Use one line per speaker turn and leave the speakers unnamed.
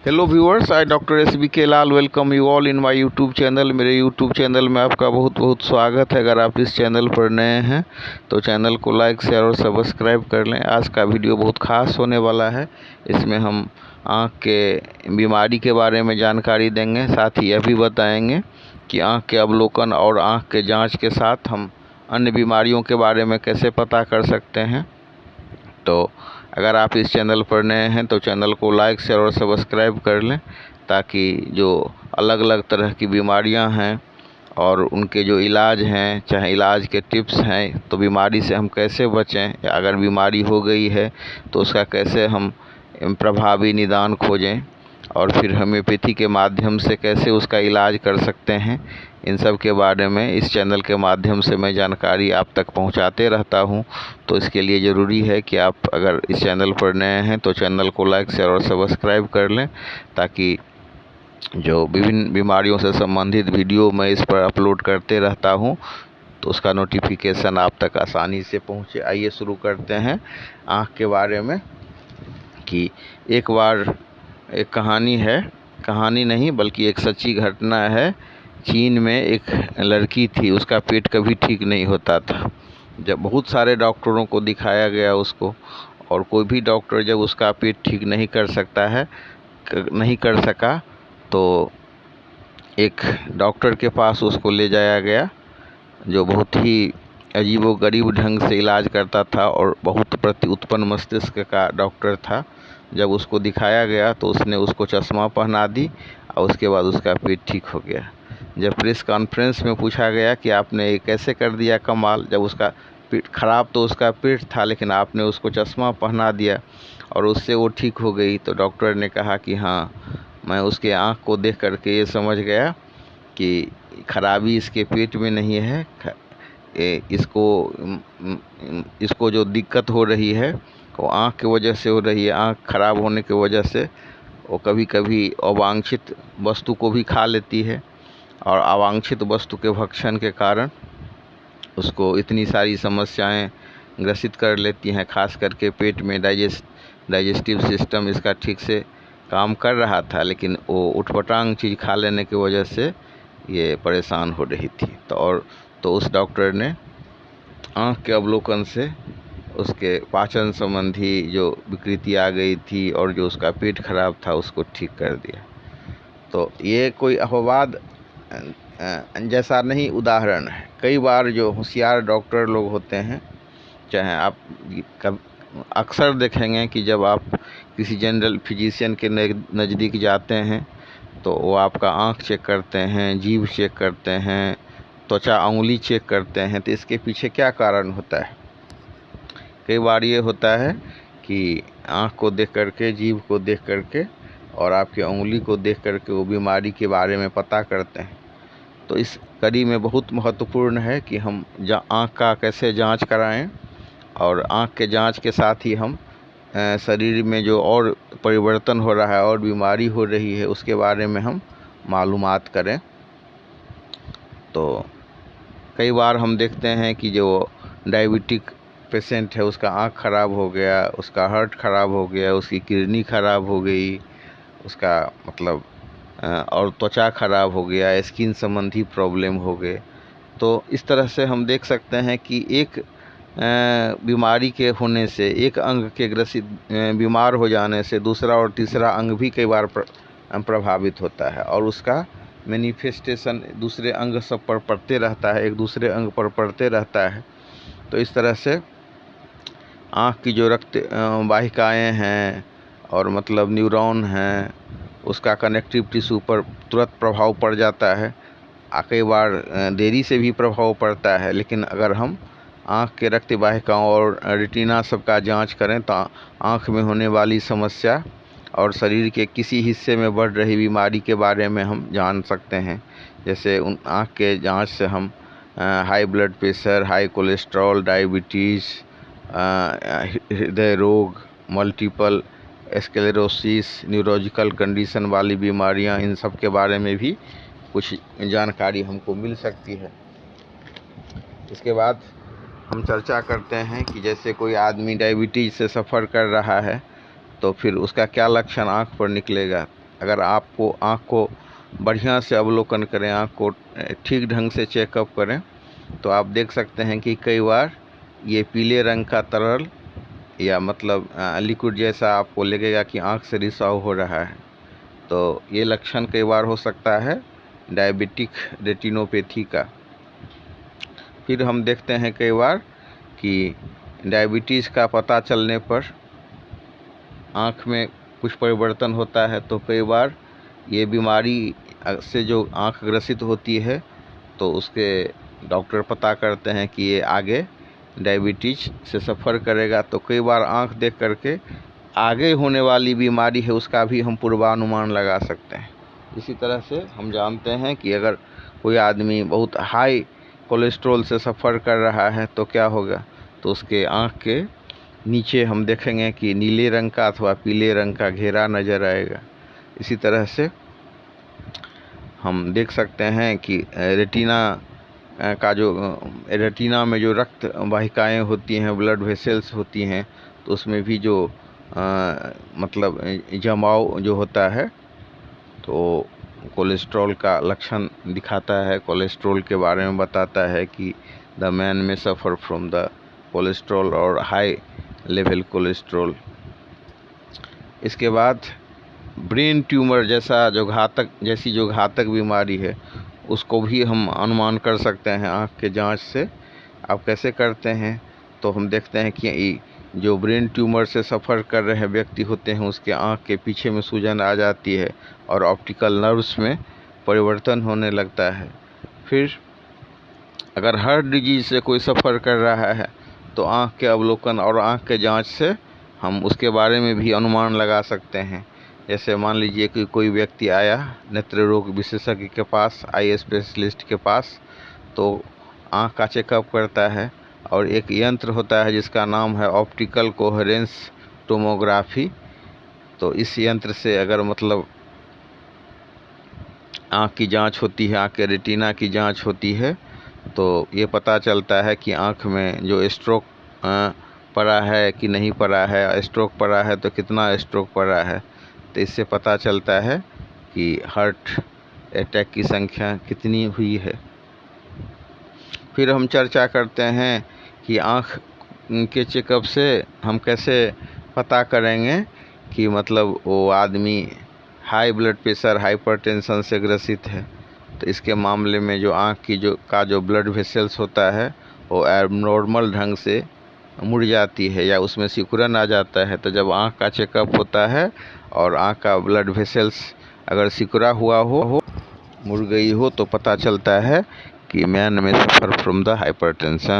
Hello viewers, I doctor SBK Lal welcome you all in my YouTube channel. मेरे YouTube channel में आपका बहुत बहुत स्वागत है। अगर आप इस चैनल पर नए हैं तो चैनल को लाइक शेयर और सब्सक्राइब कर लें। आज का वीडियो बहुत ख़ास होने वाला है। इसमें हम आँख के बीमारी के बारे में जानकारी देंगे, साथ ही यह भी बताएंगे कि आँख के अवलोकन और आँख के जाँच के साथ हम अन्य बीमारियों के बारे में कैसे पता कर सकते हैं। तो अगर आप इस चैनल पर नए हैं तो चैनल को लाइक शेयर और सब्सक्राइब कर लें, ताकि जो अलग अलग तरह की बीमारियां हैं और उनके जो इलाज हैं, चाहे इलाज के टिप्स हैं, तो बीमारी से हम कैसे बचें, या अगर बीमारी हो गई है तो उसका कैसे हम प्रभावी निदान खोजें और फिर होम्योपैथी के माध्यम से कैसे उसका इलाज कर सकते हैं। इन सब के बारे में इस चैनल के माध्यम से मैं जानकारी आप तक पहुंचाते रहता हूं। तो इसके लिए ज़रूरी है कि आप अगर इस चैनल पर नए हैं तो चैनल को लाइक शेयर और सब्सक्राइब कर लें, ताकि जो विभिन्न बीमारियों से संबंधित वीडियो मैं इस पर अपलोड करते रहता हूं तो उसका नोटिफिकेशन आप तक आसानी से पहुंचे। आइए शुरू करते हैं आँख के बारे में। कि एक बार एक कहानी है, कहानी नहीं बल्कि एक सच्ची घटना है। चीन में एक लड़की थी, उसका पेट कभी ठीक नहीं होता था। जब बहुत सारे डॉक्टरों को दिखाया गया उसको, और कोई भी डॉक्टर जब उसका पेट ठीक नहीं कर सका तो एक डॉक्टर के पास उसको ले जाया गया, जो बहुत ही अजीबोगरीब ढंग से इलाज करता था और बहुत प्रति उत्पन्न मस्तिष्क का डॉक्टर था। जब उसको दिखाया गया तो उसने उसको चश्मा पहना दी और उसके बाद उसका पेट ठीक हो गया। जब प्रेस कॉन्फ्रेंस में पूछा गया कि आपने ये कैसे कर दिया कमाल, जब उसका पेट खराब तो उसका पेट था, लेकिन आपने उसको चश्मा पहना दिया और उससे वो ठीक हो गई, तो डॉक्टर ने कहा कि हाँ, मैं उसके आँख को देख करके ये समझ गया कि खराबी इसके पेट में नहीं है, इसको जो दिक्कत हो रही है वो आँख की वजह से हो रही है। आँख खराब होने की वजह से वो कभी कभी अवांछित वस्तु को भी खा लेती है, और अवांछित वस्तु के भक्षण के कारण उसको इतनी सारी समस्याएं ग्रसित कर लेती हैं। खास करके पेट में डाइजेस्टिव सिस्टम इसका ठीक से काम कर रहा था, लेकिन वो उठपटांग चीज़ खा लेने की वजह से ये परेशान हो रही थी। तो उस डॉक्टर ने आँख के अवलोकन से उसके पाचन संबंधी जो विकृति आ गई थी और जो उसका पेट खराब था उसको ठीक कर दिया। तो ये कोई अपवाद जैसा नहीं उदाहरण है। कई बार जो होशियार डॉक्टर लोग होते हैं, चाहे आप अक्सर देखेंगे कि जब आप किसी जनरल फिजिशियन के नज़दीक जाते हैं तो वो आपका आँख चेक करते हैं, जीभ चेक करते हैं, त्वचा उंगली चेक करते हैं। तो इसके पीछे क्या कारण होता है? कई बार ये होता है कि आँख को देख करके, जीभ को देख करके और आपकी उंगली को देख करके वो बीमारी के बारे में पता करते हैं। तो इस कड़ी में बहुत महत्वपूर्ण है कि हम आँख का कैसे जांच कराएं, और आँख के जांच के साथ ही हम शरीर में जो और परिवर्तन हो रहा है और बीमारी हो रही है उसके बारे में हम मालूमात करें। तो कई बार हम देखते हैं कि जो डायबिटिक पेशेंट है उसका आँख खराब हो गया, उसका हार्ट खराब हो गया, उसकी किडनी खराब हो गई, उसका मतलब और त्वचा खराब हो गया, स्किन संबंधी प्रॉब्लम हो गए। तो इस तरह से हम देख सकते हैं कि एक बीमारी के होने से, एक अंग के ग्रसित बीमार हो जाने से दूसरा और तीसरा अंग भी कई बार प्रभावित होता है, और उसका मैनिफेस्टेशन दूसरे अंग सब पर पड़ते रहता है, एक दूसरे अंग पर पड़ते रहता है। तो इस तरह से आँख की जो रक्त वाहिकाएँ हैं और मतलब न्यूरॉन हैं, उसका कनेक्टिव टिश्यू पर तुरंत प्रभाव पड़ जाता है। कई बार देरी से भी प्रभाव पड़ता है, लेकिन अगर हम आँख के रक्त वाहिकाओं और रेटिना सब का जांच करें तो आँख में होने वाली समस्या और शरीर के किसी हिस्से में बढ़ रही बीमारी के बारे में हम जान सकते हैं। जैसे उन आँख के जांच से हम high blood pressure, high cholesterol, diabetes, हृदय रोग, मल्टीपल स्क्लेरोसिस, न्यूरोलॉजिकल कंडीशन वाली बीमारियां, इन सब के बारे में भी कुछ जानकारी हमको मिल सकती है। इसके बाद हम चर्चा करते हैं कि जैसे कोई आदमी डायबिटीज़ से सफ़र कर रहा है तो फिर उसका क्या लक्षण आँख पर निकलेगा। अगर आपको आँख को बढ़िया से अवलोकन करें, आँख को ठीक ढंग से चेकअप करें, तो आप देख सकते हैं कि कई बार ये पीले रंग का तरल या मतलब लिक्विड जैसा आपको लगेगा कि आँख से रिसाव हो रहा है। तो ये लक्षण कई बार हो सकता है डायबिटिक रेटिनोपैथी का। फिर हम देखते हैं कई बार कि डायबिटीज़ का पता चलने पर आँख में कुछ परिवर्तन होता है, तो कई बार ये बीमारी से जो आँख ग्रसित होती है तो उसके डॉक्टर पता करते हैं कि ये आगे डायबिटीज़ से सफ़र करेगा। तो कई बार आँख देख करके आगे होने वाली बीमारी है उसका भी हम पूर्वानुमान लगा सकते हैं। इसी तरह से हम जानते हैं कि अगर कोई आदमी बहुत हाई कोलेस्ट्रॉल से सफ़र कर रहा है तो क्या होगा, तो उसके आँख के नीचे हम देखेंगे कि नीले रंग का अथवा पीले रंग का घेरा नज़र आएगा। इसी तरह से हम देख सकते हैं कि रेटिना में जो रक्त वाहिकाएँ होती हैं, ब्लड वेसल्स होती हैं, तो उसमें भी जो मतलब जमाव जो होता है तो कोलेस्ट्रॉल का लक्षण दिखाता है। कोलेस्ट्रॉल के बारे में बताता है कि द मैन में सफ़र फ्रॉम द कोलेस्ट्रॉल और हाई लेवल कोलेस्ट्रॉल। इसके बाद ब्रेन ट्यूमर जैसी जो घातक बीमारी है उसको भी हम अनुमान कर सकते हैं आँख के जांच से। आप कैसे करते हैं, तो हम देखते हैं कि जो ब्रेन ट्यूमर से सफ़र कर रहे व्यक्ति होते हैं उसके आँख के पीछे में सूजन आ जाती है और ऑप्टिकल नर्व्स में परिवर्तन होने लगता है। फिर अगर हार्ट डिजीज़ से कोई सफ़र कर रहा है तो आँख के अवलोकन और आँख के जांच से हम उसके बारे में भी अनुमान लगा सकते हैं। जैसे मान लीजिए कि कोई व्यक्ति आया नेत्र रोग विशेषज्ञ के पास, आई स्पेशलिस्ट के पास, तो आँख का चेकअप करता है और एक यंत्र होता है जिसका नाम है ऑप्टिकल कोहेरेंस टोमोग्राफी। तो इस यंत्र से अगर मतलब आँख की जांच होती है, आँख के रेटिना की जांच होती है, तो ये पता चलता है कि आँख में जो स्ट्रोक पड़ा है कि नहीं पड़ा है, स्ट्रोक पड़ा है तो कितना स्ट्रोक पड़ा है। तो इससे पता चलता है कि हार्ट अटैक की संख्या कितनी हुई है। फिर हम चर्चा करते हैं कि आँख के चेकअप से हम कैसे पता करेंगे कि मतलब वो आदमी हाई ब्लड प्रेशर, हाइपरटेंशन से ग्रसित है। तो इसके मामले में जो आँख की जो ब्लड वेसल्स होता है वो एबनॉर्मल ढंग से मुड़ जाती है या उसमें सिकुड़न आ जाता है। तो जब आँख का चेकअप होता है और आँख का ब्लड वेसल्स अगर सिकुड़ा हुआ हो, मुड़ गई हो, तो पता चलता है कि मैन में सफ़र फ्रॉम द हाइपरटेंशन।